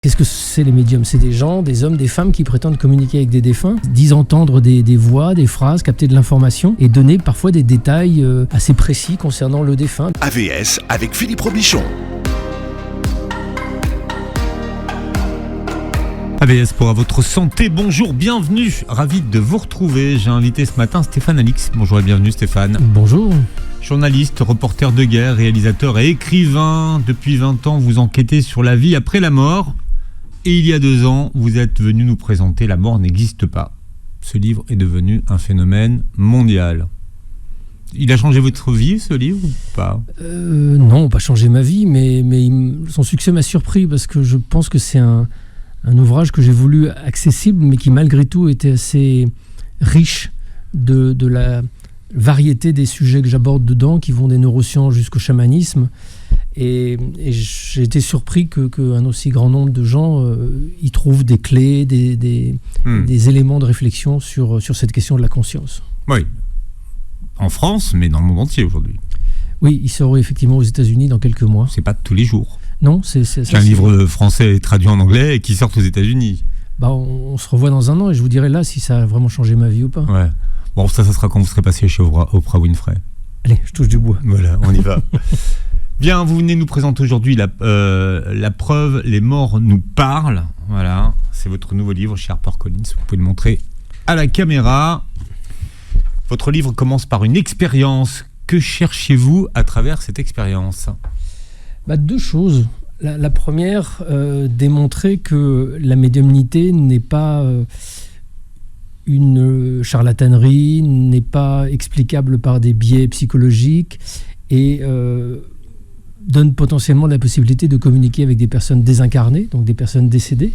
Qu'est-ce que c'est les médiums? C'est des gens, des hommes, des femmes qui prétendent communiquer avec des défunts, disent entendre des voix, des phrases, capter de l'information et donner parfois des détails assez précis concernant le défunt. AVS avec Philippe Robichon. AVS pour à votre santé, bonjour, bienvenue, ravi de vous retrouver. J'ai invité ce matin Stéphane Alix. Bonjour et bienvenue Stéphane. Bonjour. Journaliste, reporter de guerre, réalisateur et écrivain. Depuis 20 ans, vous enquêtez sur la vie après la mort. Et il y a 2 ans, vous êtes venu nous présenter La mort n'existe pas. Ce livre est devenu un phénomène mondial. Il a changé votre vie, ce livre, ou pas ? Non, pas changé ma vie, mais son succès m'a surpris parce que je pense que c'est un ouvrage que j'ai voulu accessible, mais qui malgré tout était assez riche de la variété des sujets que j'aborde dedans, qui vont des neurosciences jusqu'au chamanisme. Et j'ai été surpris qu'un aussi grand nombre de gens y trouvent des clés, des éléments de réflexion sur cette question de la conscience. Oui, en France, mais dans le monde entier aujourd'hui. Oui, il sort effectivement aux États-Unis dans quelques mois. C'est pas tous les jours. Non, c'est un livre français traduit en anglais et qui sort aux États-Unis. On se revoit dans un an et je vous dirai là si ça a vraiment changé ma vie ou pas. Ouais. Bon, ça sera quand vous serez passé chez Oprah Winfrey. Allez, je touche du bois. Voilà, on y va. Bien, vous venez nous présenter aujourd'hui la preuve, les morts nous parlent. Voilà, c'est votre nouveau livre chez HarperCollins. Vous pouvez le montrer à la caméra. Votre livre commence par une expérience. Que cherchez-vous à travers cette expérience ? 2 choses. La première, démontrer que la médiumnité n'est pas une charlatanerie, n'est pas explicable par des biais psychologiques et donne potentiellement la possibilité de communiquer avec des personnes désincarnées, donc des personnes décédées.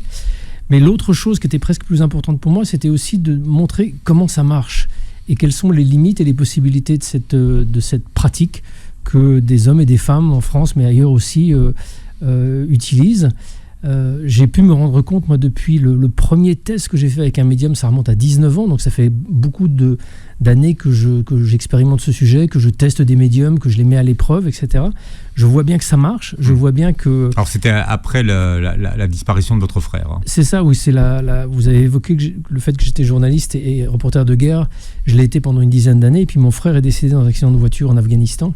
Mais l'autre chose qui était presque plus importante pour moi, c'était aussi de montrer comment ça marche et quelles sont les limites et les possibilités de cette pratique que des hommes et des femmes en France, mais ailleurs aussi, utilisent. J'ai pu me rendre compte, moi, depuis le premier test que j'ai fait avec un médium, ça remonte à 19 ans, donc ça fait beaucoup d'années que j'expérimente ce sujet, que je teste des médiums, que je les mets à l'épreuve, etc. Je vois bien que ça marche, je vois bien que... Alors c'était après la disparition de votre frère. Hein. C'est ça, oui, vous avez évoqué le fait que j'étais journaliste et reporter de guerre, je l'ai été pendant une dizaine d'années, et puis mon frère est décédé dans un accident de voiture en Afghanistan,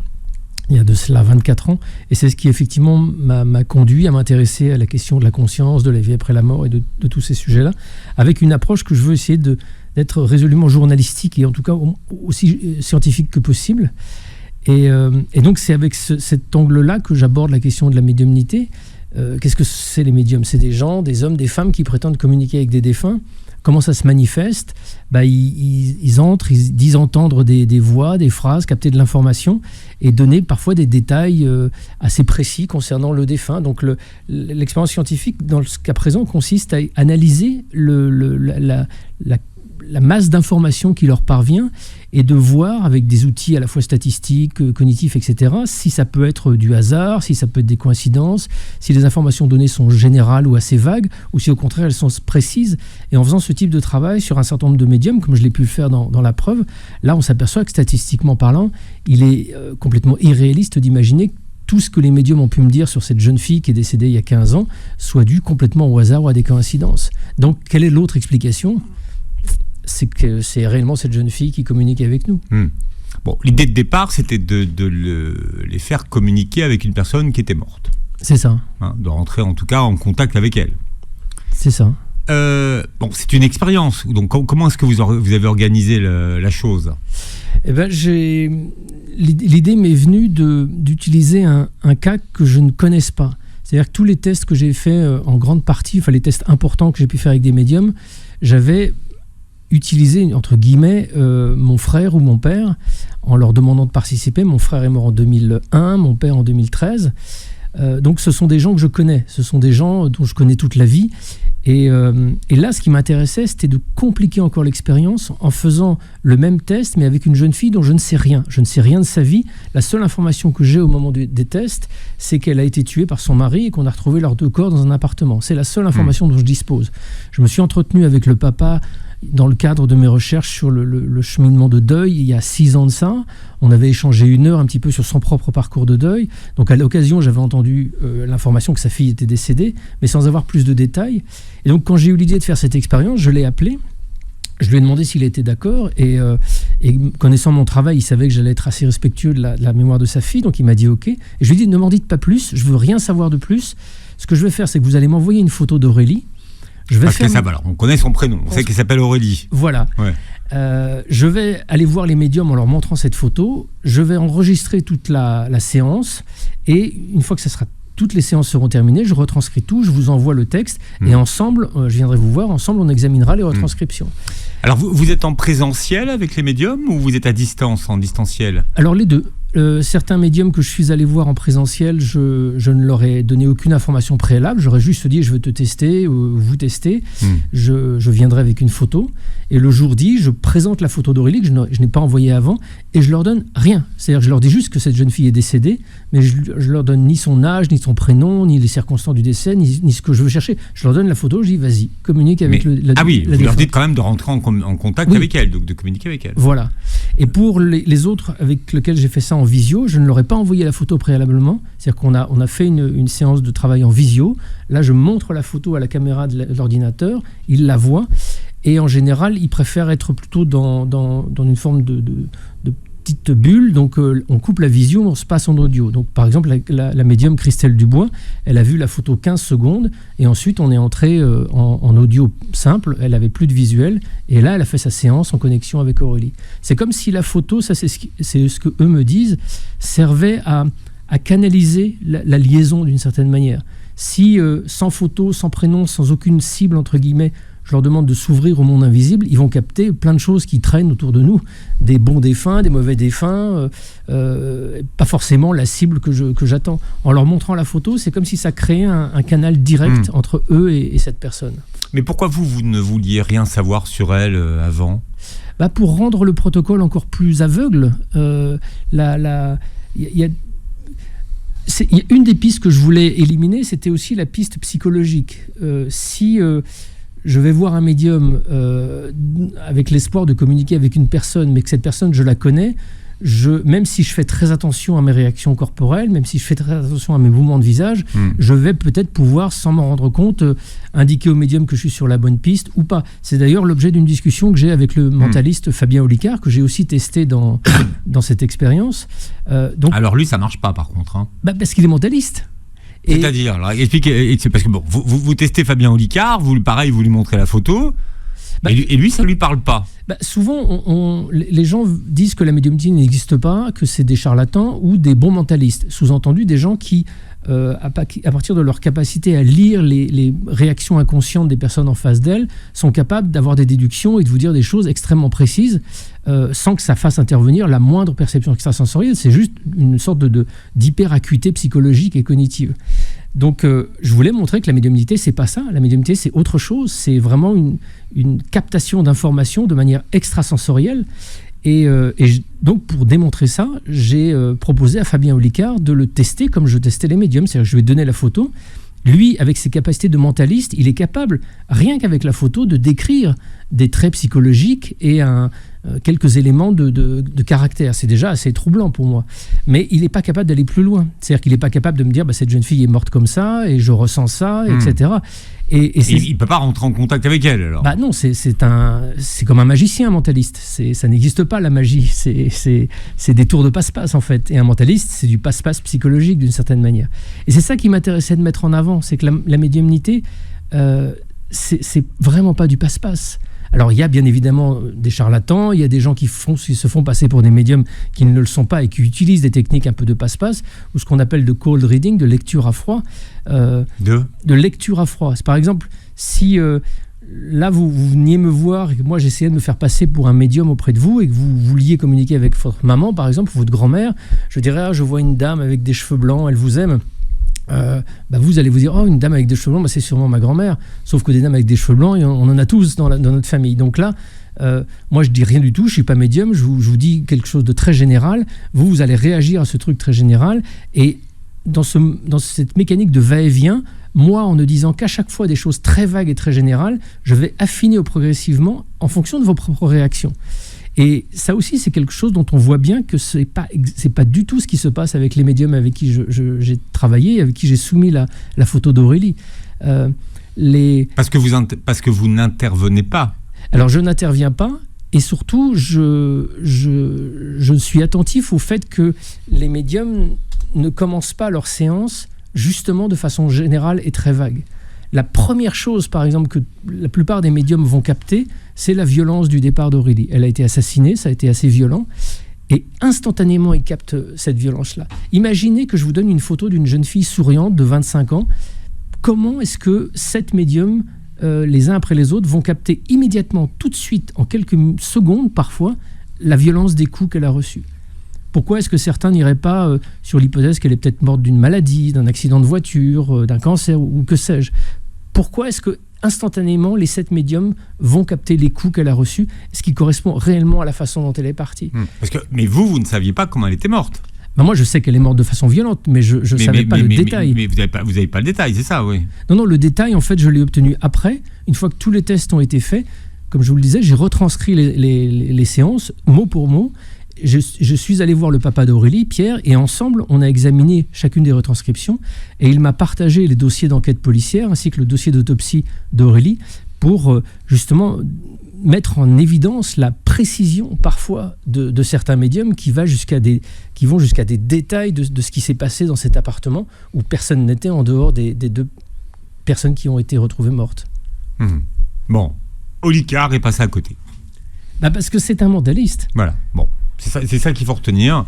il y a de cela 24 ans, et c'est ce qui effectivement m'a conduit à m'intéresser à la question de la conscience, de la vie après la mort et de tous ces sujets-là, avec une approche que je veux essayer d'être résolument journalistique et en tout cas aussi scientifique que possible. Et donc c'est avec cet angle-là que j'aborde la question de la médiumnité. Qu'est-ce que c'est les médiums? C'est des gens, des hommes, des femmes qui prétendent communiquer avec des défunts. Comment ça se manifeste? Ils entrent, ils disent entendre des voix, des phrases, capter de l'information et donner parfois des détails assez précis concernant le défunt. Donc l'expérience scientifique, dans ce cas présent, consiste à analyser la masse d'informations qui leur parvient et de voir avec des outils à la fois statistiques, cognitifs, etc., si ça peut être du hasard, si ça peut être des coïncidences, si les informations données sont générales ou assez vagues, ou si au contraire elles sont précises. Et en faisant ce type de travail sur un certain nombre de médiums, comme je l'ai pu le faire dans la preuve, là on s'aperçoit que statistiquement parlant, il est complètement irréaliste d'imaginer que tout ce que les médiums ont pu me dire sur cette jeune fille qui est décédée il y a 15 ans soit dû complètement au hasard ou à des coïncidences. Donc quelle est l'autre explication ? C'est que c'est réellement cette jeune fille qui communique avec nous. Bon, l'idée de départ, c'était de les faire communiquer avec une personne qui était morte. C'est ça. De rentrer en tout cas en contact avec elle. C'est ça. C'est une expérience. Donc comment est-ce que vous avez organisé la chose ? L'idée m'est venue d'utiliser un cas que je ne connaisse pas. C'est-à-dire que tous les tests que j'ai faits en grande partie, les tests importants que j'ai pu faire avec des médiums, j'avais utiliser, entre guillemets, mon frère ou mon père en leur demandant de participer. Mon frère est mort en 2001, mon père en 2013. Donc ce sont des gens que je connais, ce sont des gens dont je connais toute la vie. Et là, ce qui m'intéressait, c'était de compliquer encore l'expérience en faisant le même test, mais avec une jeune fille dont je ne sais rien. Je ne sais rien de sa vie. La seule information que j'ai au moment des tests, c'est qu'elle a été tuée par son mari et qu'on a retrouvé leurs 2 corps dans un appartement. C'est la seule information dont je dispose. Je me suis entretenu avec le papa dans le cadre de mes recherches sur le cheminement de deuil, il y a 6 ans de ça. On avait échangé 1 heure un petit peu sur son propre parcours de deuil. Donc à l'occasion, j'avais entendu l'information que sa fille était décédée, mais sans avoir plus de détails. Et donc quand j'ai eu l'idée de faire cette expérience, je l'ai appelé. Je lui ai demandé s'il était d'accord et connaissant mon travail, il savait que j'allais être assez respectueux de la mémoire de sa fille, donc il m'a dit OK. Et je lui ai dit ne m'en dites pas plus, je veux rien savoir de plus. Ce que je vais faire, c'est que vous allez m'envoyer une photo d'Aurélie. Alors, on connaît son prénom, on sait qu'elle s'appelle Aurélie. Voilà. Ouais. Je vais aller voir les médiums en leur montrant cette photo. Je vais enregistrer toute la séance et une fois que toutes les séances seront terminées, je retranscris tout, je vous envoie le texte et ensemble, je viendrai vous voir, ensemble on examinera les retranscriptions. Alors vous êtes en présentiel avec les médiums ou vous êtes à distance, en distanciel ? Alors les deux. Certains médiums que je suis allé voir en présentiel, je ne leur ai donné aucune information préalable. J'aurais juste dit je veux te tester ou vous tester. Je viendrai avec une photo. Et le jour dit, je présente la photo d'Aurélie que je n'ai pas envoyée avant et je leur donne rien. C'est-à-dire que je leur dis juste que cette jeune fille est décédée, mais je leur donne ni son âge, ni son prénom, ni les circonstances du décès, ni ce que je veux chercher. Je leur donne la photo, je dis vas-y, communique avec vous leur dites quand même de rentrer en contact avec elle, donc de communiquer avec elle. Voilà. Et pour les autres avec lesquels j'ai fait ça en visio, je ne leur ai pas envoyé la photo préalablement. C'est-à-dire qu'on a fait une séance de travail en visio. Là, je montre la photo à la caméra de l'ordinateur, ils la voient. Et en général, ils préfèrent être plutôt dans une forme de petite bulle. Donc, on coupe la visio, on se passe en audio. Donc, par exemple, la médium Christelle Dubois, elle a vu la photo 15 secondes. Et ensuite, on est entré en audio simple. Elle n'avait plus de visuel. Et là, elle a fait sa séance en connexion avec Aurélie. C'est comme si la photo, ça c'est ce que eux me disent, servait à canaliser la liaison d'une certaine manière. Si, sans photo, sans prénom, sans aucune cible, entre guillemets, je leur demande de s'ouvrir au monde invisible, ils vont capter plein de choses qui traînent autour de nous, des bons défunts, des mauvais défunts, pas forcément la cible que j'attends. En leur montrant la photo, c'est comme si ça créait un canal direct entre eux et cette personne. Mais pourquoi vous ne vouliez rien savoir sur elle avant ? Pour rendre le protocole encore plus aveugle. Il y a une des pistes que je voulais éliminer, c'était aussi la piste psychologique. Si je vais voir un médium avec l'espoir de communiquer avec une personne, mais que cette personne, je la connais, même si je fais très attention à mes réactions corporelles, même si je fais très attention à mes mouvements de visage, je vais peut-être pouvoir, sans m'en rendre compte, indiquer au médium que je suis sur la bonne piste ou pas. C'est d'ailleurs l'objet d'une discussion que j'ai avec le mentaliste Fabien Olicard, que j'ai aussi testé dans cette expérience. Alors lui, ça marche pas par contre. Hein. Parce qu'il est mentaliste. C'est-à-dire, alors, expliquez, parce que vous testez Fabien Olicard, vous lui montrez la photo, et lui, ça lui parle pas. Souvent, les gens disent que la médiumnité n'existe pas, que c'est des charlatans ou des bons mentalistes. Sous-entendu, des gens qui, à partir de leur capacité à lire les réactions inconscientes des personnes en face d'elles, sont capables d'avoir des déductions et de vous dire des choses extrêmement précises, sans que ça fasse intervenir la moindre perception extrasensorielle. C'est juste une sorte d'hyperacuité psychologique et cognitive. Donc, je voulais montrer que la médiumnité, c'est pas ça. La médiumnité, c'est autre chose. C'est vraiment une captation d'informations de manière extrasensorielle. Et donc, pour démontrer ça, j'ai proposé à Fabien Olicard de le tester comme je testais les médiums. C'est-à-dire que je lui ai donné la photo. Lui, avec ses capacités de mentaliste, il est capable, rien qu'avec la photo, de décrire des traits psychologiques et quelques éléments de caractère. C'est déjà assez troublant pour moi. Mais il n'est pas capable d'aller plus loin. C'est-à-dire qu'il n'est pas capable de me dire cette jeune fille est morte comme ça et je ressens ça, etc. Et il ne peut pas rentrer en contact avec elle, alors. Non, c'est comme un magicien, un mentaliste. Ça n'existe pas, la magie. C'est des tours de passe-passe, en fait. Et un mentaliste, c'est du passe-passe psychologique, d'une certaine manière. Et c'est ça qui m'intéressait de mettre en avant. C'est que la médiumnité, c'est vraiment pas du passe-passe. Alors, il y a bien évidemment des charlatans, il y a des gens qui se font passer pour des médiums qui ne le sont pas et qui utilisent des techniques un peu de passe-passe, ou ce qu'on appelle de cold reading, de lecture à froid. De lecture à froid. C'est, par exemple, si là, vous veniez me voir et que moi, j'essayais de me faire passer pour un médium auprès de vous et que vous vouliez communiquer avec votre maman, par exemple, ou votre grand-mère, je dirais, je vois une dame avec des cheveux blancs, elle vous aime. Vous allez vous dire, une dame avec des cheveux blancs, c'est sûrement ma grand-mère. Sauf que des dames avec des cheveux blancs, on en a tous dans notre famille. Donc là, moi je dis rien du tout, je suis pas médium, je vous dis quelque chose de très général. Vous allez réagir à ce truc très général. Et dans cette mécanique de va-et-vient, moi, en ne disant qu'à chaque fois des choses très vagues et très générales, je vais affiner progressivement en fonction de vos propres réactions. Et ça aussi, c'est quelque chose dont on voit bien que c'est pas du tout ce qui se passe avec les médiums avec qui j'ai travaillé, avec qui j'ai soumis la photo d'Aurélie. Parce que vous n'intervenez pas. Alors, je n'interviens pas. Et surtout, je suis attentif au fait que les médiums ne commencent pas leur séance justement de façon générale et très vague. La première chose, par exemple, que la plupart des médiums vont capter, c'est la violence du départ d'Aurélie. Elle a été assassinée, ça a été assez violent, et instantanément, ils captent cette violence-là. Imaginez que je vous donne une photo d'une jeune fille souriante de 25 ans. Comment est-ce que 7 médiums, les uns après les autres, vont capter immédiatement, tout de suite, en quelques secondes parfois, la violence des coups qu'elle a reçus? Pourquoi est-ce que certains n'iraient pas sur l'hypothèse qu'elle est peut-être morte d'une maladie, d'un accident de voiture, d'un cancer ou que sais-je? Pourquoi est-ce que instantanément les 7 médiums vont capter les coups qu'elle a reçus, ce qui correspond réellement à la façon dont elle est partie? Mais vous ne saviez pas comment elle était morte? Ben moi, je sais qu'elle est morte de façon violente, mais je ne savais pas le détail. Mais vous n'avez pas le détail, c'est ça, oui. Non, le détail, en fait, je l'ai obtenu après, une fois que tous les tests ont été faits. Comme je vous le disais, j'ai retranscrit les séances, mot pour mot. Je suis allé voir le papa d'Aurélie, Pierre, et ensemble, on a examiné chacune des retranscriptions, et il m'a partagé les dossiers d'enquête policière, ainsi que le dossier d'autopsie d'Aurélie, pour justement mettre en évidence la précision, parfois, de certains médiums qui vont jusqu'à des détails de ce qui s'est passé dans cet appartement, où personne n'était en dehors des 2 personnes qui ont été retrouvées mortes. Bon, Olicard est passé à côté. Parce que c'est un mentaliste. Voilà, bon. C'est ça qu'il faut retenir.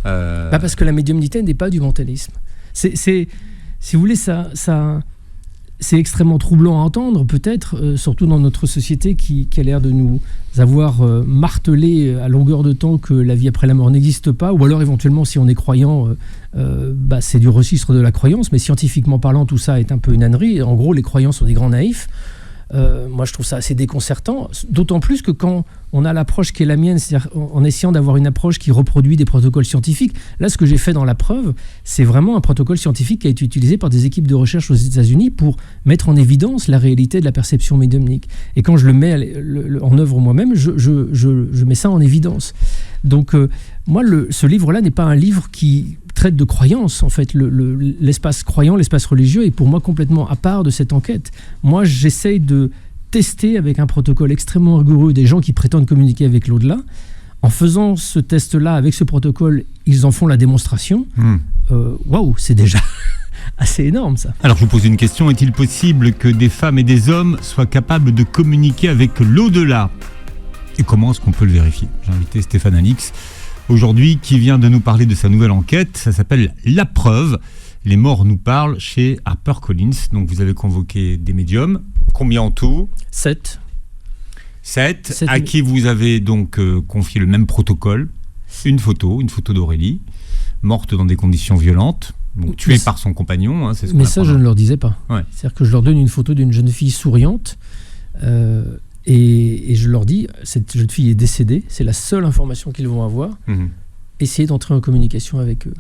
Parce que la médiumnité n'est pas du mentalisme. Si vous voulez, ça, c'est extrêmement troublant à entendre, peut-être, surtout dans notre société qui a l'air de nous avoir martelé à longueur de temps que la vie après la mort n'existe pas, ou alors éventuellement, si on est croyant, c'est du registre de la croyance, mais scientifiquement parlant, tout ça est un peu une ânerie. En gros, les croyants sont des grands naïfs. Moi, je trouve ça assez déconcertant, d'autant plus que quand on a l'approche qui est la mienne, c'est-à-dire en essayant d'avoir une approche qui reproduit des protocoles scientifiques. Là, ce que j'ai fait dans la preuve, c'est vraiment un protocole scientifique qui a été utilisé par des équipes de recherche aux États-Unis pour mettre en évidence la réalité de la perception médiumnique. Et quand je le mets en œuvre moi-même, je mets ça en évidence. Donc, moi, ce livre-là n'est pas un livre qui traite de croyance, en fait. L'espace croyant, l'espace religieux est pour moi complètement à part de cette enquête. Moi, j'essaye de tester avec un protocole extrêmement rigoureux des gens qui prétendent communiquer avec l'au-delà. En faisant ce test-là avec ce protocole, ils en font la démonstration. Waouh, c'est déjà assez énorme, ça. Alors, je vous pose une question. Est-il possible que des femmes et des hommes soient capables de communiquer avec l'au-delà? Et comment est-ce qu'on peut le vérifier? J'ai invité Stéphane Alix aujourd'hui, qui vient de nous parler de sa nouvelle enquête. Ça s'appelle La Preuve. Les morts nous parlent chez HarperCollins. Donc, vous avez convoqué des médiums. Combien en tout? 7. 7, à qui vous avez donc confié le même protocole. Une photo d'Aurélie, morte dans des conditions violentes, tuée par son compagnon. Hein, c'est ce mais ça, je ne leur disais pas. Ouais. C'est-à-dire que je leur donne une photo d'une jeune fille souriante, et je leur dis, cette jeune fille est décédée, c'est la seule information qu'ils vont avoir. Essayez d'entrer en communication avec eux.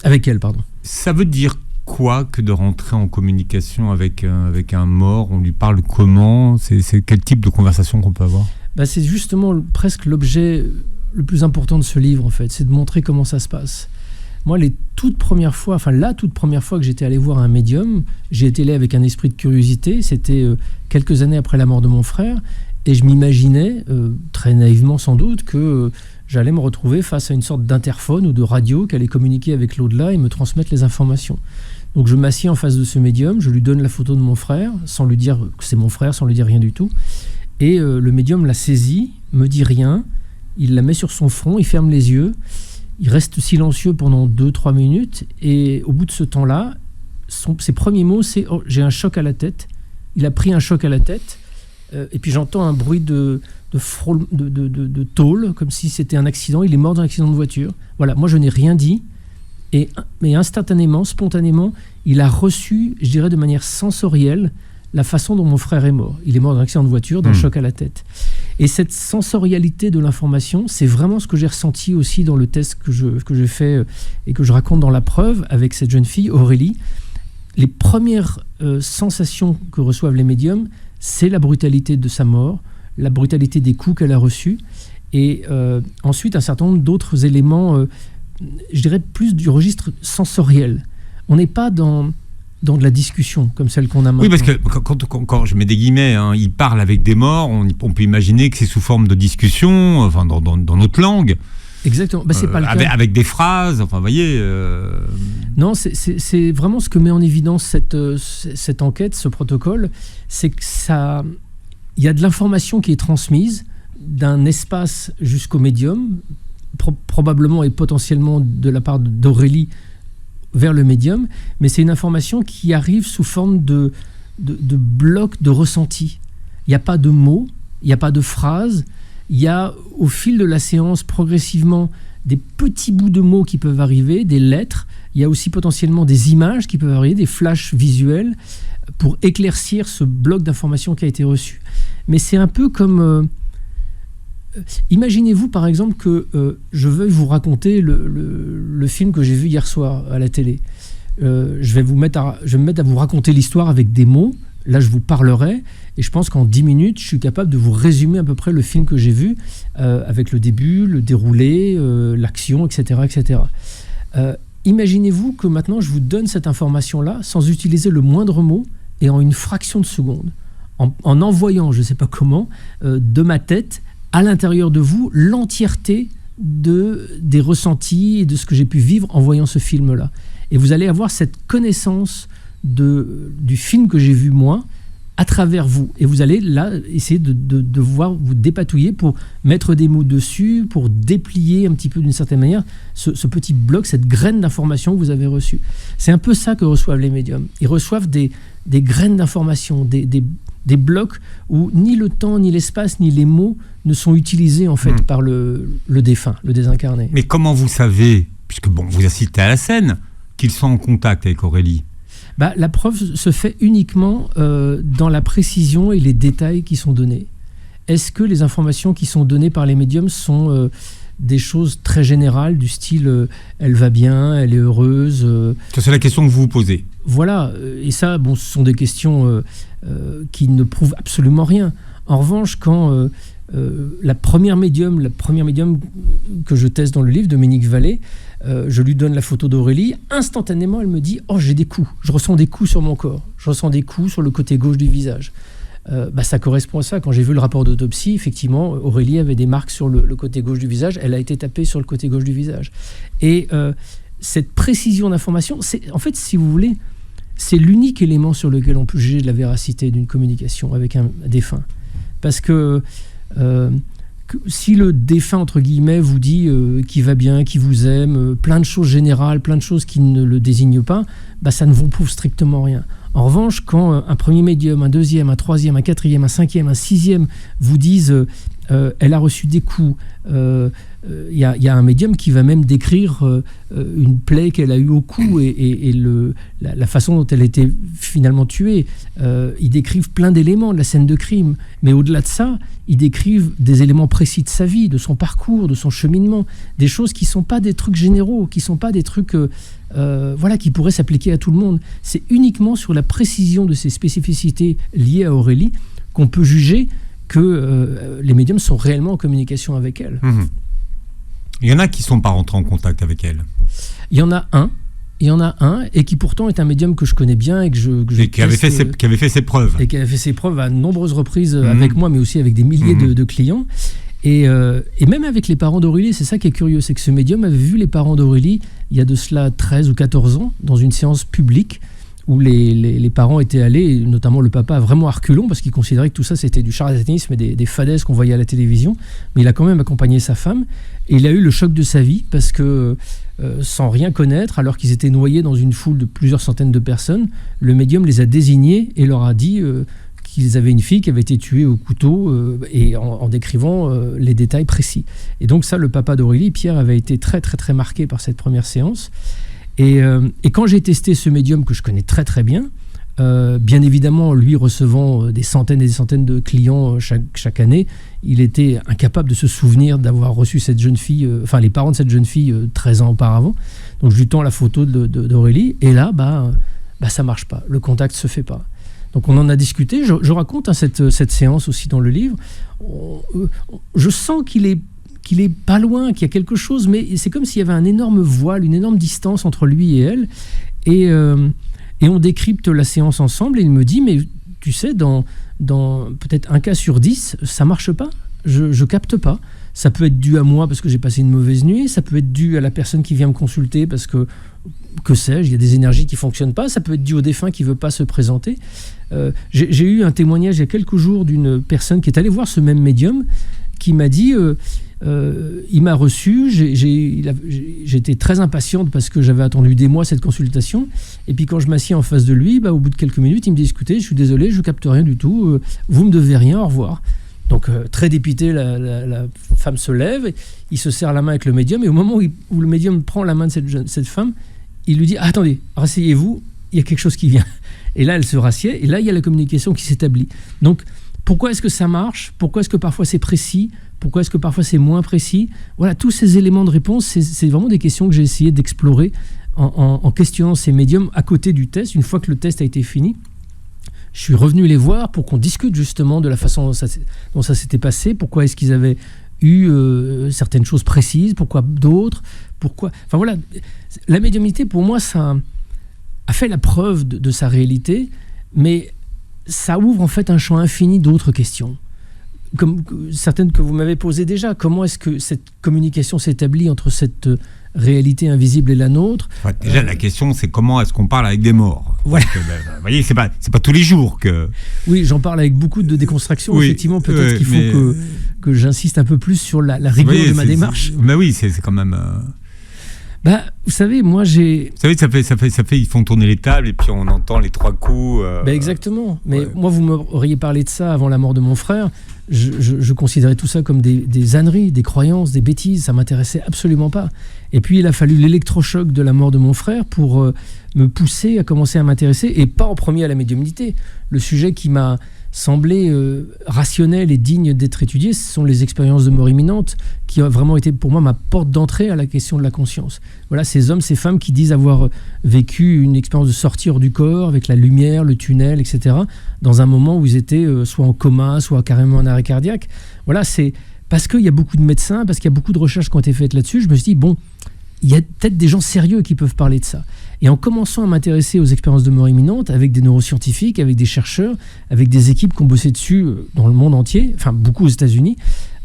Avec elle, pardon. Ça veut dire quoi que de rentrer en communication avec un mort? On lui parle comment? C'est quel type de conversation qu'on peut avoir? C'est justement presque l'objet le plus important de ce livre, en fait. C'est de montrer comment ça se passe. Moi, la toute première fois que j'étais allé voir un médium, j'ai été allé avec un esprit de curiosité. C'était quelques années après la mort de mon frère. Et je m'imaginais, très naïvement sans doute, que j'allais me retrouver face à une sorte d'interphone ou de radio qui allait communiquer avec l'au-delà et me transmettre les informations. Donc je m'assieds en face de ce médium, je lui donne la photo de mon frère, sans lui dire que c'est mon frère, sans lui dire rien du tout. Et le médium la saisit, me dit rien, il la met sur son front, il ferme les yeux, il reste silencieux pendant 2-3 minutes, et au bout de ce temps-là, ses premiers mots, c'est « Oh, j'ai un choc à la tête ». Il a pris un choc à la tête, et puis j'entends un bruit de tôle, comme si c'était un accident, il est mort d'un accident de voiture. Voilà, moi je n'ai rien dit, mais instantanément, spontanément, il a reçu, je dirais de manière sensorielle, la façon dont mon frère est mort. Il est mort d'un accident de voiture, d'un choc à la tête. Et cette sensorialité de l'information, c'est vraiment ce que j'ai ressenti aussi dans le test que je fais et que je raconte dans La Preuve avec cette jeune fille, Aurélie. les premières sensations que reçoivent les médiums, c'est la brutalité de sa mort, la brutalité des coups qu'elle a reçus, et ensuite un certain nombre d'autres éléments, je dirais plus du registre sensoriel. On n'est pas dans de la discussion comme celle qu'on a maintenant. Oui, parce que quand je mets des guillemets, hein, il parle avec des morts, on peut imaginer que c'est sous forme de discussion, enfin dans notre langue. Exactement, c'est pas le cas. Avec des phrases, enfin, vous voyez... Non, c'est vraiment ce que met en évidence cette enquête, ce protocole, c'est que il y a de l'information qui est transmise d'un espace jusqu'au médium, probablement et potentiellement de la part d'Aurélie vers le médium, mais c'est une information qui arrive sous forme de blocs de ressenti. Il n'y a pas de mots, il n'y a pas de phrases, il y a au fil de la séance progressivement des petits bouts de mots qui peuvent arriver, des lettres, il y a aussi potentiellement des images qui peuvent arriver, des flashs visuels pour éclaircir ce bloc d'informations qui a été reçu. Mais c'est un peu comme... imaginez-vous par exemple que je veuille vous raconter le film que j'ai vu hier soir à la télé. Je vais me mettre à vous raconter l'histoire avec des mots. Là, je vous parlerai et je pense qu'en 10 minutes, je suis capable de vous résumer à peu près le film que j'ai vu avec le début, le déroulé, l'action, etc. etc. Imaginez-vous que maintenant, je vous donne cette information-là sans utiliser le moindre mot et en une fraction de seconde, en envoyant, je ne sais pas comment, de ma tête à l'intérieur de vous l'entièreté des ressentis et de ce que j'ai pu vivre en voyant ce film-là. Et vous allez avoir cette connaissance du film que j'ai vu moi à travers vous. Et vous allez là essayer de voir vous dépatouiller pour mettre des mots dessus, pour déplier un petit peu d'une certaine manière ce petit bloc, cette graine d'information que vous avez reçue. C'est un peu ça que reçoivent les médiums. Ils reçoivent des graines d'information, des blocs où ni le temps, ni l'espace, ni les mots ne sont utilisés en fait par le défunt, le désincarné. Mais comment vous savez, puisque vous assistez à la scène, qu'ils sont en contact avec Aurélie ? La preuve se fait uniquement dans la précision et les détails qui sont donnés. Est-ce que les informations qui sont données par les médiums sont des choses très générales du style elle va bien, elle est heureuse Ça, c'est la question que vous vous posez. Voilà, et ça, ce sont des questions qui ne prouvent absolument rien. En revanche, quand la première médium que je teste dans le livre, Dominique Vallée, je lui donne la photo d'Aurélie, instantanément elle me dit « Oh, j'ai des coups, je ressens des coups sur mon corps, je ressens des coups sur le côté gauche du visage ». Ça correspond à ça. Quand j'ai vu le rapport d'autopsie, effectivement, Aurélie avait des marques sur le côté gauche du visage, elle a été tapée sur le côté gauche du visage. Et cette précision d'information, en fait, si vous voulez, c'est l'unique élément sur lequel on peut juger de la véracité d'une communication avec un défunt. Parce que si le défunt, entre guillemets, vous dit qu'il va bien, qu'il vous aime, plein de choses générales, plein de choses qui ne le désignent pas, ça ne vous prouve strictement rien. En revanche, quand un premier médium, un deuxième, un troisième, un quatrième, un cinquième, un sixième vous disent elle a reçu des coups, il y a un médium qui va même décrire une plaie qu'elle a eue au cou et la façon dont elle a été finalement tuée. Ils décrivent plein d'éléments de la scène de crime, mais au-delà de ça, ils décrivent des éléments précis de sa vie, de son parcours, de son cheminement, des choses qui ne sont pas des trucs généraux, qui ne sont pas des trucs qui pourraient s'appliquer à tout le monde. C'est uniquement sur la précision de ces spécificités liées à Aurélie qu'on peut juger que les médiums sont réellement en communication avec elle. Il y en a qui ne sont pas rentrés en contact avec elle. Il y en a un et qui pourtant est un médium que je connais bien et qui avait fait ses preuves. Et qui avait fait ses preuves à nombreuses reprises avec moi, mais aussi avec des milliers de clients. Et même avec les parents d'Aurélie, c'est ça qui est curieux, c'est que ce médium avait vu les parents d'Aurélie il y a de cela 13 ou 14 ans dans une séance publique où les parents étaient allés, et notamment le papa vraiment à reculons parce qu'il considérait que tout ça c'était du charlatanisme et des fadaises qu'on voyait à la télévision, mais il a quand même accompagné sa femme et il a eu le choc de sa vie parce que sans rien connaître, alors qu'ils étaient noyés dans une foule de plusieurs centaines de personnes, le médium les a désignés et leur a dit qu'ils avaient une fille qui avait été tuée au couteau et en décrivant les détails précis. Et donc ça, le papa d'Aurélie, Pierre, avait été très très très marqué par cette première séance. Et quand j'ai testé ce médium que je connais très très bien, bien évidemment, lui recevant des centaines et des centaines de clients chaque année, il était incapable de se souvenir d'avoir reçu cette jeune fille, les parents de cette jeune fille 13 ans auparavant. Donc je lui tends la photo d'Aurélie, et là, ça marche pas, le contact se fait pas. Donc on en a discuté, je raconte cette séance aussi dans le livre. Je sens qu'il est pas loin, qu'il y a quelque chose, mais c'est comme s'il y avait un énorme voile, une énorme distance entre lui et elle. Et on décrypte la séance ensemble et il me dit, mais tu sais, dans peut-être un cas sur 10, ça marche pas, je capte pas. Ça peut être dû à moi parce que j'ai passé une mauvaise nuit, ça peut être dû à la personne qui vient me consulter parce que sais-je, il y a des énergies qui ne fonctionnent pas, ça peut être dû au défunt qui ne veut pas se présenter. J'ai eu un témoignage il y a quelques jours d'une personne qui est allée voir ce même médium qui m'a dit, il m'a reçu, j'étais très impatiente parce que j'avais attendu des mois cette consultation, et puis quand je m'assieds en face de lui, au bout de quelques minutes, il me dit, écoutez, je suis désolé, je ne capte rien du tout, vous ne me devez rien, au revoir. Donc très dépité, la femme se lève, il se serre la main avec le médium, et au moment où le médium prend la main de cette femme, il lui dit, attendez, rasseyez-vous, il y a quelque chose qui vient. Et là, elle se rassied, et là, il y a la communication qui s'établit. Donc, pourquoi est-ce que ça marche ? Pourquoi est-ce que parfois c'est précis ? Pourquoi est-ce que parfois c'est moins précis ? Voilà, tous ces éléments de réponse, c'est vraiment des questions que j'ai essayé d'explorer en questionnant ces médiums à côté du test. Une fois que le test a été fini, je suis revenu les voir pour qu'on discute justement de la façon dont ça s'était passé, pourquoi est-ce qu'ils avaient eu certaines choses précises, pourquoi d'autres, pourquoi... Enfin voilà, la médiumnité pour moi, ça a fait la preuve de sa réalité, mais ça ouvre en fait un champ infini d'autres questions, comme certaines que vous m'avez posées déjà. Comment est-ce que cette communication s'établit entre cette réalité invisible et la nôtre ? Déjà, la question, c'est comment est-ce qu'on parle avec des morts ? Voilà. Vous voyez, c'est pas tous les jours que... Oui, j'en parle avec beaucoup de déconstruction. Oui, effectivement, peut-être qu'il faut que j'insiste un peu plus sur la rigueur de ma démarche. Mais oui, c'est quand même... vous savez, moi j'ai... Vous savez, ça fait, ils font tourner les tables et puis on entend les trois coups. Exactement. Mais moi, vous m'auriez parlé de ça avant la mort de mon frère. Je considérais tout ça comme des âneries, des croyances, des bêtises. Ça m'intéressait absolument pas. Et puis, il a fallu l'électrochoc de la mort de mon frère pour me pousser à commencer à m'intéresser, et pas en premier à la médiumnité. Le sujet qui m'a semblé rationnel et digne d'être étudié, ce sont les expériences de mort imminente, qui a vraiment été pour moi ma porte d'entrée à la question de la conscience. Voilà, ces hommes, ces femmes qui disent avoir vécu une expérience de sortie hors du corps, avec la lumière, le tunnel, etc., dans un moment où ils étaient soit en coma, soit carrément en arrêt cardiaque. Voilà, c'est parce qu'il y a beaucoup de médecins, parce qu'il y a beaucoup de recherches qui ont été faites là-dessus, je me suis dit, bon, il y a peut-être des gens sérieux qui peuvent parler de ça. Et en commençant à m'intéresser aux expériences de mort imminente, avec des neuroscientifiques, avec des chercheurs, avec des équipes qui ont bossé dessus dans le monde entier, enfin beaucoup aux États-Unis,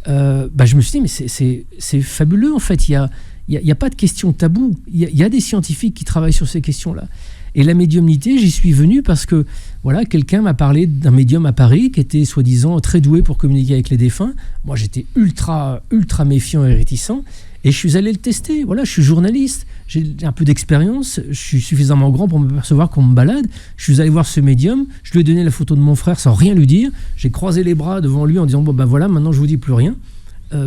je me suis dit, mais c'est fabuleux en fait, il y a pas de question taboue, il y a des scientifiques qui travaillent sur ces questions-là. Et la médiumnité, j'y suis venu parce que voilà, quelqu'un m'a parlé d'un médium à Paris qui était soi-disant très doué pour communiquer avec les défunts. Moi, j'étais ultra méfiant et réticent. Et je suis allé le tester. Voilà, je suis journaliste, j'ai un peu d'expérience, je suis suffisamment grand pour me percevoir qu'on me balade. Je suis allé voir ce médium, je lui ai donné la photo de mon frère sans rien lui dire. J'ai croisé les bras devant lui en disant voilà, maintenant je vous dis plus rien.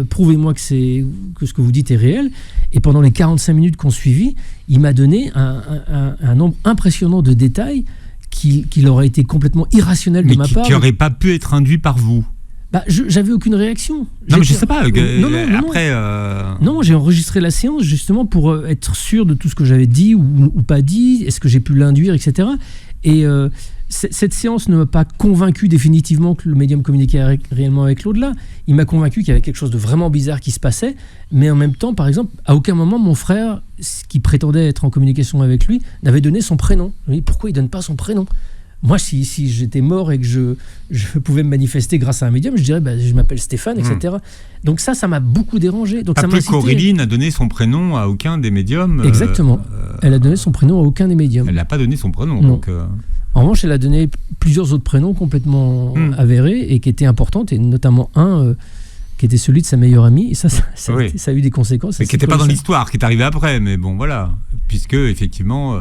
Prouvez-moi que ce que vous dites est réel. Et pendant les 45 minutes qu'on suivit, il m'a donné un nombre impressionnant de détails qui aurait été complètement irrationnel de ma part. Mais qui n'aurait pas pu être induit par vous. J'avais aucune réaction. Non, mais je sais pas. Non, j'ai enregistré la séance justement pour être sûr de tout ce que j'avais dit ou pas dit. Est-ce que j'ai pu l'induire, etc. Et cette séance ne m'a pas convaincu définitivement que le médium communiquait réellement avec l'au-delà. Il m'a convaincu qu'il y avait quelque chose de vraiment bizarre qui se passait. Mais en même temps, par exemple, à aucun moment, mon frère, qui prétendait être en communication avec lui, n'avait donné son prénom. Je me dis, pourquoi il ne donne pas son prénom ? Moi, si j'étais mort et que je pouvais me manifester grâce à un médium, je dirais je m'appelle Stéphane, etc. Donc ça m'a beaucoup dérangé. Donc, pas plus qu'Aurélie n'a donné son prénom à aucun des médiums. Exactement. Elle a donné son prénom à aucun des médiums. Elle n'a pas donné son prénom. Non. Donc, En revanche, elle a donné plusieurs autres prénoms complètement avérés et qui étaient importants, et notamment un qui était celui de sa meilleure amie. Et ça a eu des conséquences. Mais qui n'était pas dans l'histoire, qui est arrivé après. Mais bon, voilà. Puisque, effectivement...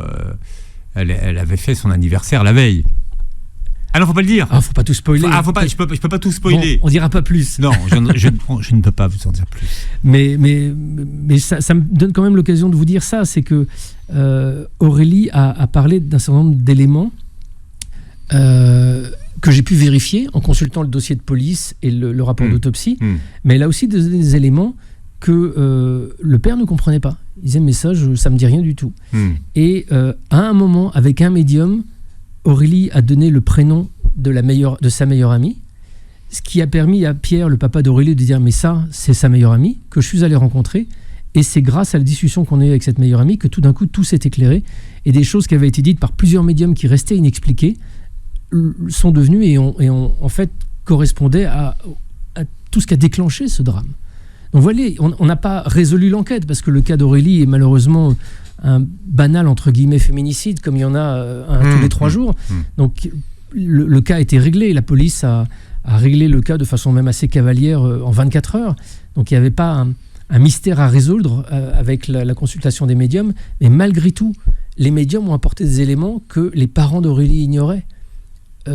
Elle avait fait son anniversaire la veille. Ah non, faut pas le dire. Faut pas tout spoiler. Je peux pas tout spoiler. Bon, on dira pas plus. Non, je ne peux pas vous en dire plus. Mais ça me donne quand même l'occasion de vous dire ça, c'est que Aurélie a parlé d'un certain nombre d'éléments que j'ai pu vérifier en consultant le dossier de police et le rapport d'autopsie. Mais elle a aussi des éléments que le père ne comprenait pas. Il disait, mais ça me dit rien du tout. Et à un moment, avec un médium, Aurélie a donné le prénom de sa meilleure amie, ce qui a permis à Pierre, le papa d'Aurélie, de dire, mais ça, c'est sa meilleure amie, que je suis allé rencontrer. Et c'est grâce à la discussion qu'on a eue avec cette meilleure amie que tout d'un coup, tout s'est éclairé. Et des choses qui avaient été dites par plusieurs médiums qui restaient inexpliquées sont devenues et ont en fait correspondaient à tout ce qui a déclenché ce drame. Donc voilà, on n'a pas résolu l'enquête parce que le cas d'Aurélie est malheureusement un banal entre guillemets féminicide comme il y en a tous les 3 jours. Donc le cas a été réglé. La police a réglé le cas de façon même assez cavalière en 24 heures. Donc il n'y avait pas un mystère à résoudre avec la consultation des médiums. Mais malgré tout, les médiums ont apporté des éléments que les parents d'Aurélie ignoraient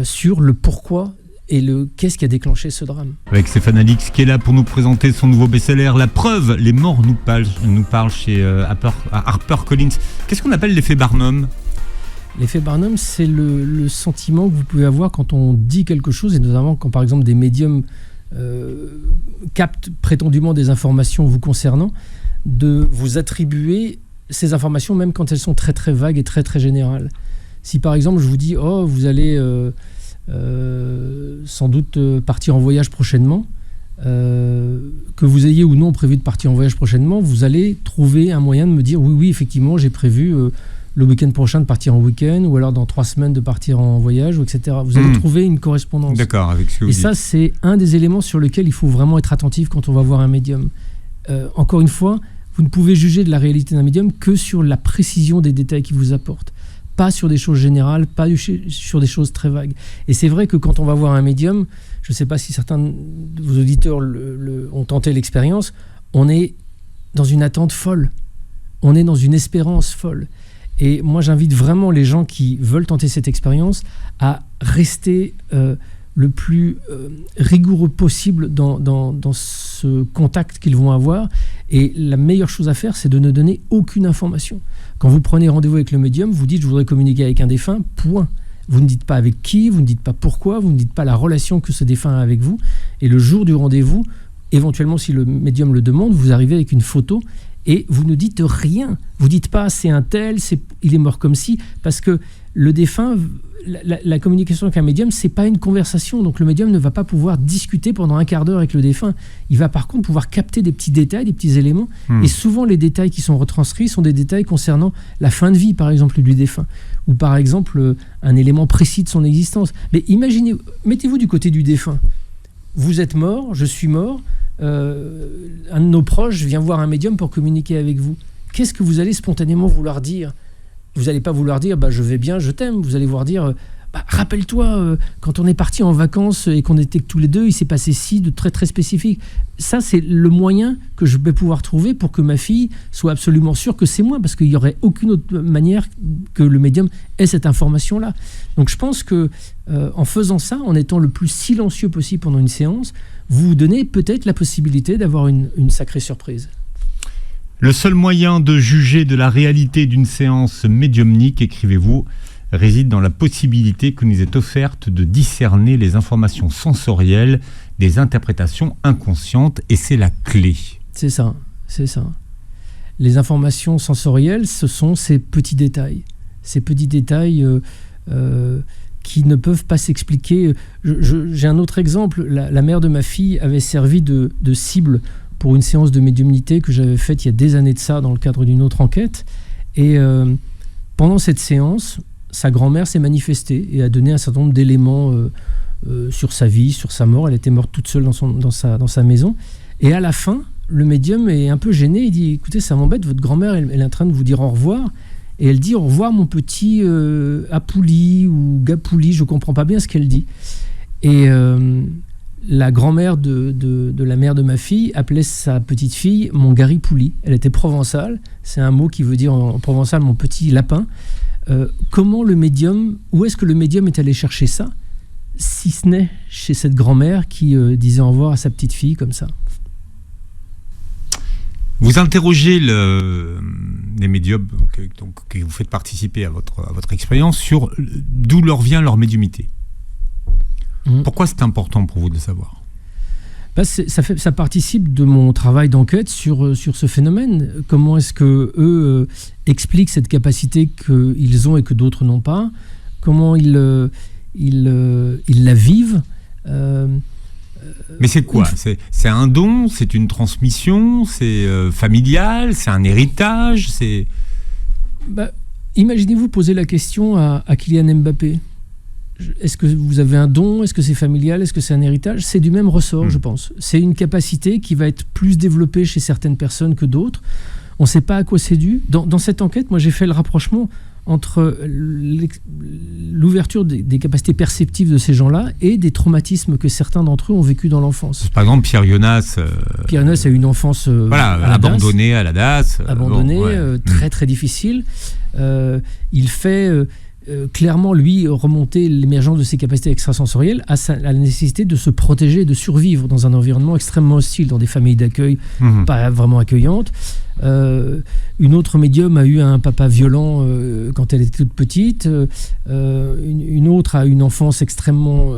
sur le pourquoi et qu'est-ce qui a déclenché ce drame. Avec Stéphane Alix qui est là pour nous présenter son nouveau best-seller, La preuve, les morts nous parlent chez HarperCollins. Qu'est-ce qu'on appelle l'effet Barnum ? L'effet Barnum, c'est le sentiment que vous pouvez avoir quand on dit quelque chose, et notamment quand par exemple des médiums captent prétendument des informations vous concernant, de vous attribuer ces informations même quand elles sont très très vagues et très très générales. Si par exemple je vous dis « Oh, vous allez sans doute partir en voyage prochainement », que vous ayez ou non prévu de partir en voyage prochainement, vous allez trouver un moyen de me dire « Oui, effectivement, j'ai prévu le week-end prochain de partir en week-end, ou alors dans 3 semaines de partir en voyage, etc. » Vous allez trouver une correspondance. D'accord, avec ce que vous dites. Et ça, c'est un des éléments sur lesquels il faut vraiment être attentif quand on va voir un médium. Encore une fois, vous ne pouvez juger de la réalité d'un médium que sur la précision des détails qu'il vous apporte. Pas sur des choses générales, pas sur des choses très vagues. Et c'est vrai que quand on va voir un médium, je ne sais pas si certains de vos auditeurs ont tenté l'expérience, on est dans une attente folle. On est dans une espérance folle. Et moi, j'invite vraiment les gens qui veulent tenter cette expérience à rester le plus rigoureux possible dans ce contact qu'ils vont avoir. Et la meilleure chose à faire, c'est de ne donner aucune information. Quand vous prenez rendez-vous avec le médium, vous dites « je voudrais communiquer avec un défunt », point. Vous ne dites pas avec qui, vous ne dites pas pourquoi, vous ne dites pas la relation que ce défunt a avec vous. Et le jour du rendez-vous, éventuellement si le médium le demande, vous arrivez avec une photo et vous ne dites rien. Vous ne dites pas « c'est un tel, il est mort comme ci », parce que le défunt... La communication avec un médium, c'est pas une conversation, donc le médium ne va pas pouvoir discuter pendant un quart d'heure avec le défunt. Il va par contre pouvoir capter des petits détails, des petits éléments, et souvent les détails qui sont retranscrits sont des détails concernant la fin de vie, par exemple, du défunt, ou par exemple un élément précis de son existence. Mais imaginez, mettez-vous du côté du défunt. Vous êtes mort, je suis mort, un de nos proches vient voir un médium pour communiquer avec vous. Qu'est-ce que vous allez spontanément vouloir dire ? Vous n'allez pas vouloir dire je vais bien, je t'aime. Vous allez vouloir dire rappelle-toi, quand on est parti en vacances et qu'on était que tous les deux, il s'est passé ci de très très spécifique. Ça, c'est le moyen que je vais pouvoir trouver pour que ma fille soit absolument sûre que c'est moi, parce qu'il n'y aurait aucune autre manière que le médium ait cette information-là. Donc je pense que en faisant ça, en étant le plus silencieux possible pendant une séance, vous vous donnez peut-être la possibilité d'avoir une sacrée surprise. Le seul moyen de juger de la réalité d'une séance médiumnique, écrivez-vous, réside dans la possibilité que nous est offerte de discerner les informations sensorielles des interprétations inconscientes, et c'est la clé. C'est ça. Les informations sensorielles, ce sont ces petits détails. Ces petits détails qui ne peuvent pas s'expliquer. J'ai un autre exemple. La mère de ma fille avait servi de cible pour une séance de médiumnité que j'avais faite il y a des années de ça dans le cadre d'une autre enquête. Et pendant cette séance, sa grand-mère s'est manifestée et a donné un certain nombre d'éléments sur sa vie, sur sa mort. Elle était morte toute seule dans sa maison. Et à la fin, le médium est un peu gêné. Il dit « Écoutez, ça m'embête, votre grand-mère, elle est en train de vous dire au revoir. » Et elle dit « Au revoir, mon petit Apouli ou Gapouli. » Je ne comprends pas bien ce qu'elle dit. Et... la grand-mère de la mère de ma fille appelait sa petite fille mon Garipouli. Elle était provençale, c'est un mot qui veut dire en provençal mon petit lapin. Où est-ce que le médium est allé chercher ça, si ce n'est chez cette grand-mère qui disait au revoir à sa petite fille comme ça. Vous interrogez les médiums que vous faites participer à votre expérience sur d'où leur vient leur médiumnité. Pourquoi c'est important pour vous de le savoir ? Ça participe de mon travail d'enquête sur ce phénomène. Comment est-ce que eux expliquent cette capacité qu'ils ont et que d'autres n'ont pas? Comment ils la vivent? Mais c'est quoi? C'est un don? C'est une transmission? C'est familial? C'est un héritage? Imaginez-vous poser la question à Kylian Mbappé. Est-ce que vous avez un don? Est-ce que c'est familial? Est-ce que c'est un héritage? C'est du même ressort, je pense. C'est une capacité qui va être plus développée chez certaines personnes que d'autres. On ne sait pas à quoi c'est dû. Dans cette enquête, moi, j'ai fait le rapprochement entre l'ouverture des capacités perceptives de ces gens-là et des traumatismes que certains d'entre eux ont vécu dans l'enfance. Par exemple, Pierre Jonas. Pierre Jonas a eu une enfance abandonnée à la DAS. Très très difficile. Il fait clairement, lui, remonter l'émergence de ses capacités extrasensorielles à la nécessité de se protéger et de survivre dans un environnement extrêmement hostile, dans des familles d'accueil pas vraiment accueillantes. Une autre médium a eu un papa violent quand elle était toute petite. Une autre a eu une enfance extrêmement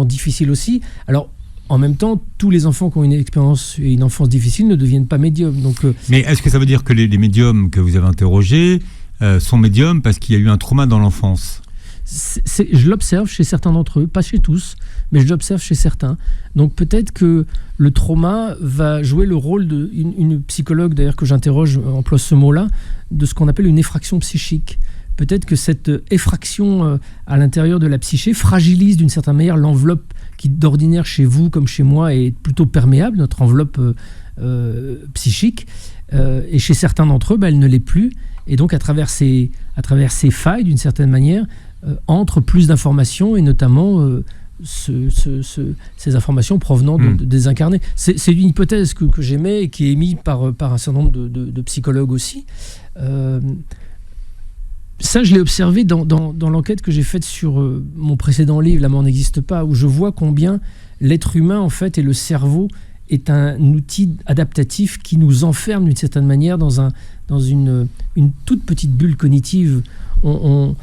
difficile aussi. Alors, en même temps, tous les enfants qui ont une expérience et une enfance difficile ne deviennent pas médiums. Mais est-ce que ça veut dire que les médiums que vous avez interrogés sont médiums parce qu'il y a eu un trauma dans l'enfance? Je l'observe chez certains d'entre eux, pas chez tous, mais je l'observe chez certains. Donc peut-être que le trauma va jouer le rôle une psychologue d'ailleurs que j'interroge emploie ce mot-là, de ce qu'on appelle une effraction psychique. Peut-être que cette effraction à l'intérieur de la psyché fragilise d'une certaine manière l'enveloppe qui d'ordinaire chez vous comme chez moi est plutôt perméable, notre enveloppe psychique, et chez certains d'entre eux, elle ne l'est plus. Et donc, à travers ces failles, d'une certaine manière, entrent plus d'informations, et notamment ces informations provenant de désincarnés. C'est une hypothèse que j'aimais et qui est émise par un certain nombre de psychologues aussi. Ça, je l'ai observé dans l'enquête que j'ai faite sur mon précédent livre, La mort n'existe pas, où je vois combien l'être humain, en fait, et le cerveau est un outil adaptatif qui nous enferme d'une certaine manière dans une toute petite bulle cognitive. On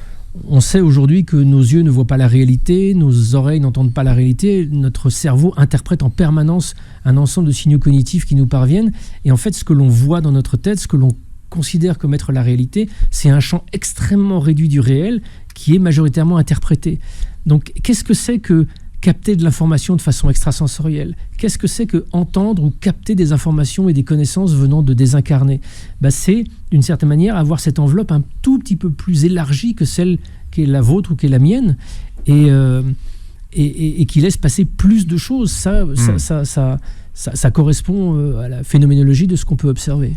sait aujourd'hui que nos yeux ne voient pas la réalité, nos oreilles n'entendent pas la réalité, notre cerveau interprète en permanence un ensemble de signaux cognitifs qui nous parviennent, et en fait ce que l'on voit dans notre tête, ce que l'on considère comme être la réalité, c'est un champ extrêmement réduit du réel qui est majoritairement interprété. Donc qu'est-ce que c'est que capter de l'information de façon extrasensorielle? Qu'est-ce que c'est que entendre ou capter des informations et des connaissances venant de désincarnés? C'est, d'une certaine manière, avoir cette enveloppe un tout petit peu plus élargie que celle qui est la vôtre ou qui est la mienne, et qui laisse passer plus de choses. Ça correspond à la phénoménologie de ce qu'on peut observer.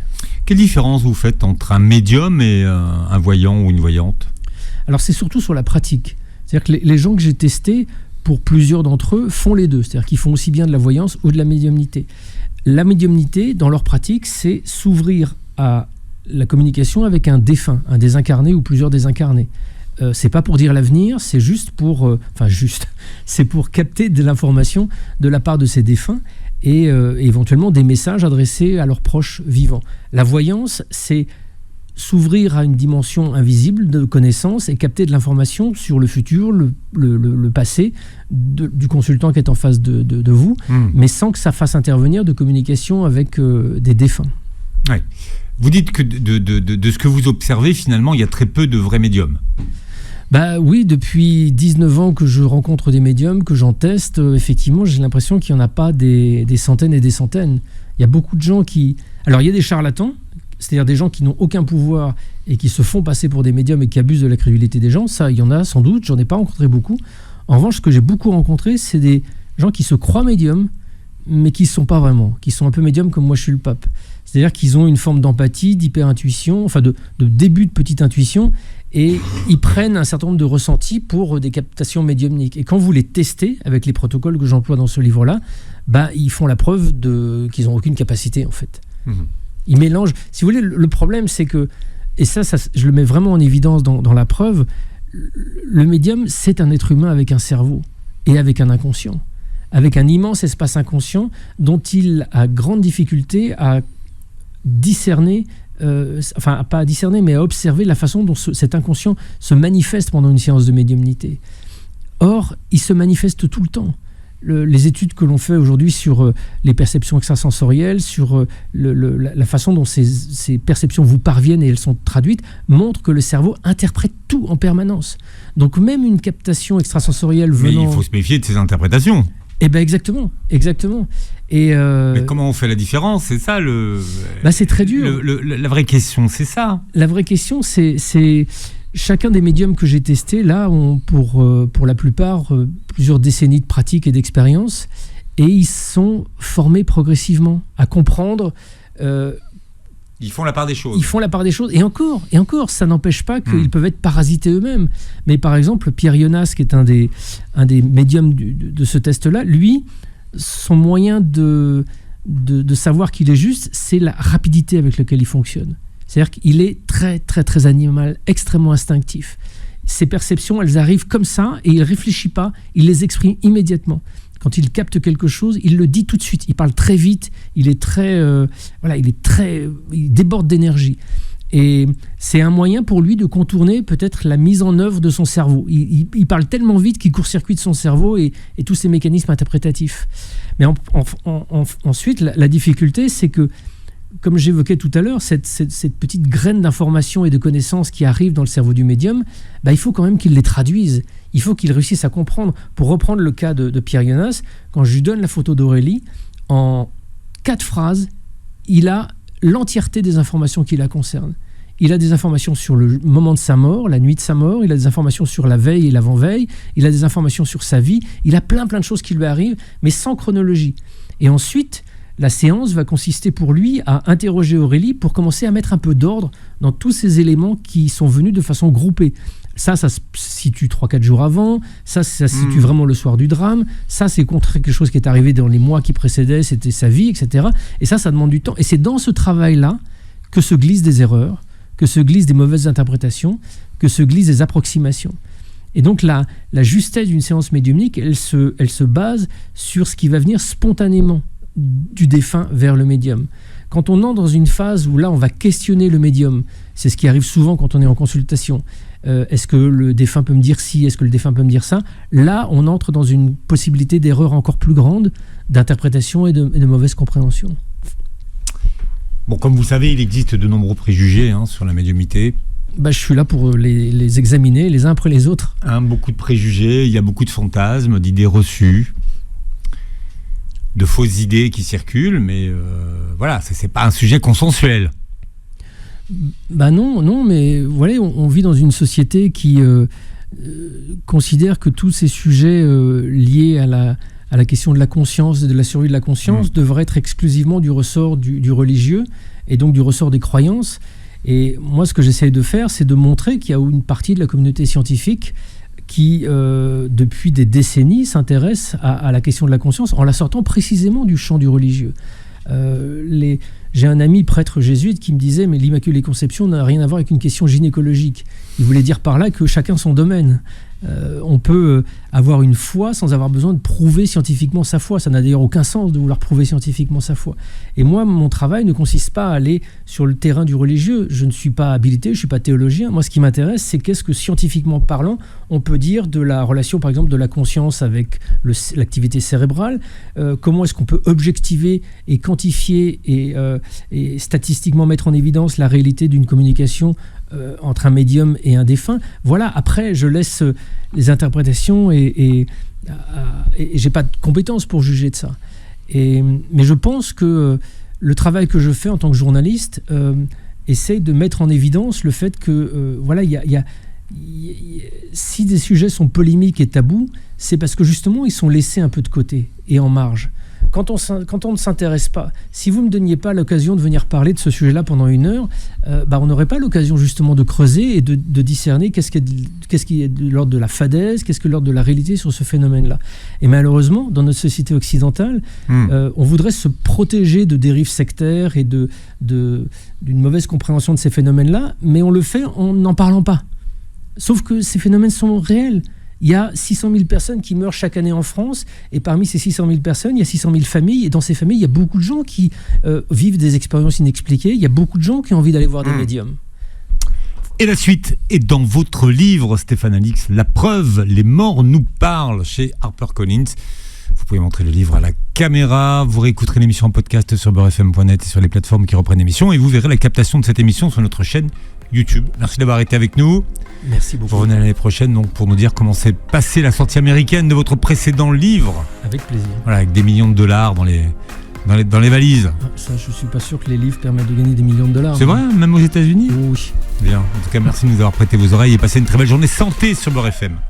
Quelle différence vous faites entre un médium et un voyant ou une voyante? Alors, c'est surtout sur la pratique. C'est-à-dire que les gens que j'ai testés, pour plusieurs d'entre eux, font les deux. C'est-à-dire qu'ils font aussi bien de la voyance ou de la médiumnité. La médiumnité, dans leur pratique, c'est s'ouvrir à la communication avec un défunt, un désincarné ou plusieurs désincarnés. C'est pas pour dire l'avenir, c'est juste pour... c'est pour capter de l'information de la part de ces défunts et éventuellement des messages adressés à leurs proches vivants. La voyance, c'est s'ouvrir à une dimension invisible de connaissance et capter de l'information sur le futur, le passé du consultant qui est en face de vous, mais sans que ça fasse intervenir de communication avec des défunts. Ouais. Vous dites que de ce que vous observez, finalement, il y a très peu de vrais médiums. Oui, depuis 19 ans que je rencontre des médiums, que j'en teste, effectivement, j'ai l'impression qu'il n'y en a pas des centaines et des centaines. Il y a beaucoup de gens qui... Alors, il y a des charlatans, c'est-à-dire des gens qui n'ont aucun pouvoir et qui se font passer pour des médiums et qui abusent de la crédulité des gens. Ça, il y en a sans doute, j'en ai pas rencontré beaucoup. En revanche, ce que j'ai beaucoup rencontré, c'est des gens qui se croient médiums, mais qui ne sont pas vraiment, qui sont un peu médiums comme moi je suis le pape. C'est-à-dire qu'ils ont une forme d'empathie, d'hyper-intuition, enfin de début de petite intuition, et ils prennent un certain nombre de ressentis pour des captations médiumniques. Et quand vous les testez, avec les protocoles que j'emploie dans ce livre-là, ils font la preuve qu'ils n'ont aucune capacité, en fait. Ils mélangent. Si vous voulez, le problème, c'est que, et ça je le mets vraiment en évidence dans la preuve, le médium, c'est un être humain avec un cerveau et avec un inconscient, avec un immense espace inconscient dont il a grande difficulté à discerner, pas à discerner, mais à observer la façon dont cet inconscient se manifeste pendant une séance de médiumnité. Or, il se manifeste tout le temps. les études que l'on fait aujourd'hui sur les perceptions extrasensorielles, sur la façon dont ces perceptions vous parviennent et elles sont traduites, montrent que le cerveau interprète tout en permanence. Donc même une captation extrasensorielle venant... Mais il faut se méfier de ces interprétations. Eh bien exactement. Et mais comment on fait la différence? C'est ça c'est très dur. La vraie question, c'est ça. La vraie question, c'est chacun des médiums que j'ai testés, là, ont pour la plupart plusieurs décennies de pratique et d'expérience, et ils sont formés progressivement à comprendre. Ils font la part des choses. Ils font la part des choses. Et encore, ça n'empêche pas qu'ils peuvent être parasités eux-mêmes. Mais par exemple, Pierre Jonas, qui est un des médiums de ce test-là, lui, son moyen de savoir qu'il est juste, c'est la rapidité avec laquelle il fonctionne. C'est-à-dire qu'il est très, très, très animal, extrêmement instinctif. Ses perceptions, elles arrivent comme ça et il ne réfléchit pas, il les exprime immédiatement. Quand il capte quelque chose, il le dit tout de suite. Il parle très vite, il déborde d'énergie. Et c'est un moyen pour lui de contourner peut-être la mise en œuvre de son cerveau. Il parle tellement vite qu'il court-circuite son cerveau et tous ses mécanismes interprétatifs. Mais ensuite, la difficulté, c'est que, comme j'évoquais tout à l'heure, cette petite graine d'information et de connaissances qui arrive dans le cerveau du médium, il faut quand même qu'il les traduise. Il faut qu'il réussisse à comprendre. Pour reprendre le cas de Pierre Jonas, quand je lui donne la photo d'Aurélie, en 4 phrases, il a l'entièreté des informations qui la concernent. Il a des informations sur le moment de sa mort, la nuit de sa mort, il a des informations sur la veille et l'avant-veille, il a des informations sur sa vie, il a plein de choses qui lui arrivent, mais sans chronologie. Et ensuite, la séance va consister pour lui à interroger Aurélie pour commencer à mettre un peu d'ordre dans tous ces éléments qui sont venus de façon groupée. Ça se situe 3-4 jours avant, ça se situe vraiment le soir du drame, ça c'est contre quelque chose qui est arrivé dans les mois qui précédaient, c'était sa vie, etc. Et ça demande du temps. Et c'est dans ce travail-là que se glissent des erreurs, que se glissent des mauvaises interprétations, que se glissent des approximations. Et donc la justesse d'une séance médiumnique, elle se base sur ce qui va venir spontanément du défunt vers le médium. Quand on entre dans une phase où là on va questionner le médium, c'est ce qui arrive souvent quand on est en consultation, est-ce que le défunt peut me dire ci, est-ce que le défunt peut me dire ça, là on entre dans une possibilité d'erreur encore plus grande, d'interprétation et de mauvaise compréhension. Bon, comme vous savez, il existe de nombreux préjugés sur la médiumnité. Je suis là pour les examiner les uns après les autres. Beaucoup de préjugés, il y a beaucoup de fantasmes, d'idées reçues, de fausses idées qui circulent, mais voilà, c'est pas un sujet consensuel. Non, mais voilà, on vit dans une société qui considère que tous ces sujets liés à la question de la conscience et de la survie de la conscience devraient être exclusivement du ressort du religieux et donc du ressort des croyances. Et moi, ce que j'essaie de faire, c'est de montrer qu'il y a une partie de la communauté scientifique qui, depuis des décennies, s'intéresse à la question de la conscience en la sortant précisément du champ du religieux. J'ai un ami prêtre jésuite qui me disait « mais l'Immaculée Conception n'a rien à voir avec une question gynécologique ». Il voulait dire par là que chacun son domaine. On peut avoir une foi sans avoir besoin de prouver scientifiquement sa foi. Ça n'a d'ailleurs aucun sens de vouloir prouver scientifiquement sa foi. Et moi, mon travail ne consiste pas à aller sur le terrain du religieux. Je ne suis pas habilité, je ne suis pas théologien. Moi, ce qui m'intéresse, c'est qu'est-ce que scientifiquement parlant, on peut dire de la relation, par exemple, de la conscience avec l'activité cérébrale. Comment est-ce qu'on peut objectiver et quantifier et statistiquement mettre en évidence la réalité d'une communication entre un médium et un défunt. Voilà, après, je laisse les interprétations et j'ai pas de compétences pour juger de ça. Mais je pense que le travail que je fais en tant que journaliste essaye de mettre en évidence le fait que, voilà, si des sujets sont polémiques et tabous, c'est parce que justement, ils sont laissés un peu de côté et en marge. Quand on ne s'intéresse pas, si vous ne me donniez pas l'occasion de venir parler de ce sujet-là pendant 1 heure, on n'aurait pas l'occasion justement de creuser et de discerner qu'est-ce qui est de l'ordre de la fadaise, qu'est-ce que l'ordre de la réalité sur ce phénomène-là. Et malheureusement, dans notre société occidentale, on voudrait se protéger de dérives sectaires et d'une mauvaise compréhension de ces phénomènes-là, mais on le fait en n'en parlant pas. Sauf que ces phénomènes sont réels. Il y a 600 000 personnes qui meurent chaque année en France, et parmi ces 600 000 personnes, il y a 600 000 familles, et dans ces familles, il y a beaucoup de gens qui vivent des expériences inexpliquées, il y a beaucoup de gens qui ont envie d'aller voir des médiums. Et la suite est dans votre livre, Stéphane Alix, La preuve, les morts nous parlent, chez HarperCollins. Vous pouvez montrer le livre à la caméra. Vous réécouterez l'émission en podcast sur beurrefm.net et sur les plateformes qui reprennent l'émission. Et vous verrez la captation de cette émission sur notre chaîne YouTube. Merci d'avoir été avec nous. Merci beaucoup. Vous revenez l'année prochaine donc, pour nous dire comment s'est passée la sortie américaine de votre précédent livre. Avec plaisir. Voilà, avec des millions de dollars dans les valises. Ça, je suis pas sûr que les livres permettent de gagner des millions de dollars. C'est vrai, même aux États-Unis ? Oui. Bien. En tout cas, merci de nous avoir prêté vos oreilles et passez une très belle journée santé sur Beurre FM.